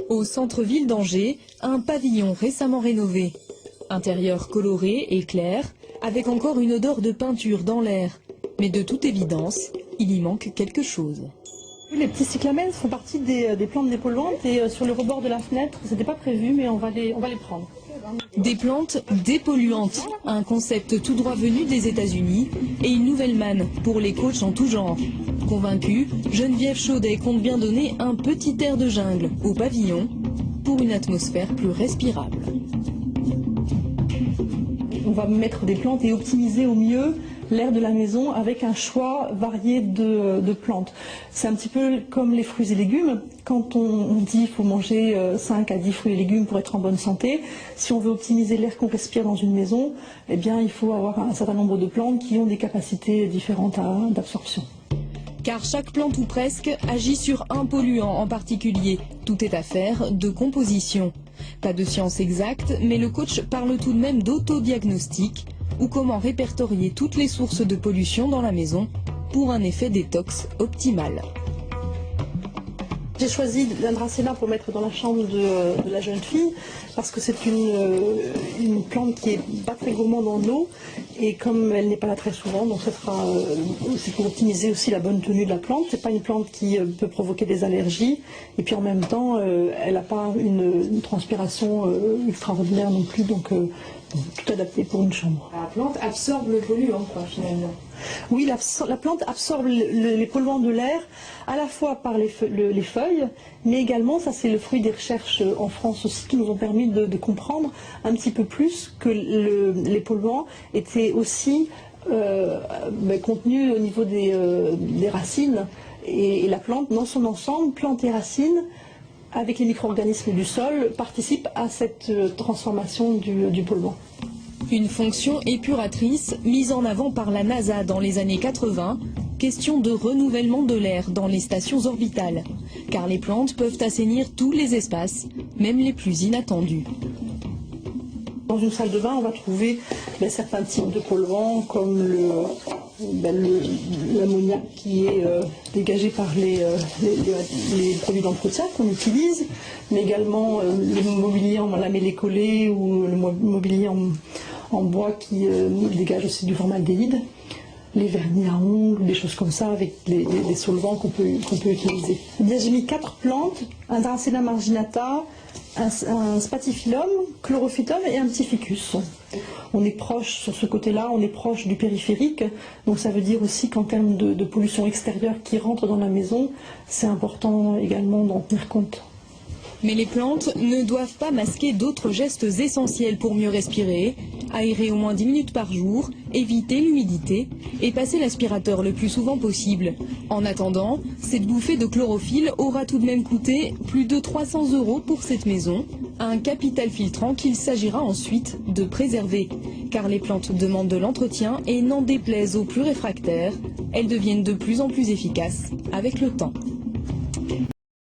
Au centre-ville d'Angers, un pavillon récemment rénové. Intérieur coloré et clair, avec encore une odeur de peinture dans l'air. Mais de toute évidence, il y manque quelque chose. Les petits cyclamens font partie des plantes dépolluantes et sur le rebord de la fenêtre, ce n'était pas prévu, mais on va les prendre. Des plantes dépolluantes, un concept tout droit venu des États-Unis et une nouvelle manne pour les coachs en tout genre. Convaincue, Geneviève Chaudet compte bien donner un petit air de jungle au pavillon pour une atmosphère plus respirable. On va mettre des plantes et optimiser au mieux l'air de la maison avec un choix varié de plantes. C'est un petit peu comme les fruits et légumes. Quand on dit qu'il faut manger 5 à 10 fruits et légumes pour être en bonne santé, si on veut optimiser l'air qu'on respire dans une maison, eh bien, il faut avoir un certain nombre de plantes qui ont des capacités différentes d'absorption. Car chaque plante ou presque agit sur un polluant en particulier. Tout est affaire de composition. Pas de science exacte, mais le coach parle tout de même d'autodiagnostic ou comment répertorier toutes les sources de pollution dans la maison pour un effet détox optimal. J'ai choisi l'Andracena pour mettre dans la chambre de la jeune fille parce que c'est une plante qui est pas très gourmande en eau et comme elle n'est pas là très souvent, donc c'est pour optimiser aussi la bonne tenue de la plante. C'est pas une plante qui peut provoquer des allergies et puis en même temps elle n'a pas une transpiration extraordinaire non plus, donc tout adapté pour une chambre. La plante absorbe le polluant finalement. Oui, la plante absorbe les polluants de l'air à la fois par les feuilles, mais également, ça c'est le fruit des recherches en France aussi qui nous ont permis de comprendre un petit peu plus que les polluants étaient aussi contenus au niveau des racines et la plante dans son ensemble, plante et racines, avec les micro-organismes du sol, participe à cette transformation du polluant. Une fonction épuratrice mise en avant par la NASA dans les années 80, question de renouvellement de l'air dans les stations orbitales, car les plantes peuvent assainir tous les espaces, même les plus inattendus. Dans une salle de bain, on va trouver certains types de polluants comme l'ammoniac qui est dégagé par les produits d'entretien qu'on utilise, mais également le mobilier en lamellé collé ou le mobilier en bois qui dégage aussi du formaldéhyde, les vernis à ongles, des choses comme ça avec des solvants qu'on peut utiliser. J'ai mis 4 plantes, un Dracena marginata, un spathiphyllum, chlorophytum et un petit ficus. On est proche, sur ce côté-là, on est proche du périphérique, donc ça veut dire aussi qu'en termes de pollution extérieure qui rentre dans la maison, c'est important également d'en tenir compte. Mais les plantes ne doivent pas masquer d'autres gestes essentiels pour mieux respirer, aérer au moins 10 minutes par jour, éviter l'humidité et passer l'aspirateur le plus souvent possible. En attendant, cette bouffée de chlorophylle aura tout de même coûté plus de 300 € pour cette maison, un capital filtrant qu'il s'agira ensuite de préserver. Car les plantes demandent de l'entretien et n'en déplaisent aux plus réfractaires, elles deviennent de plus en plus efficaces avec le temps.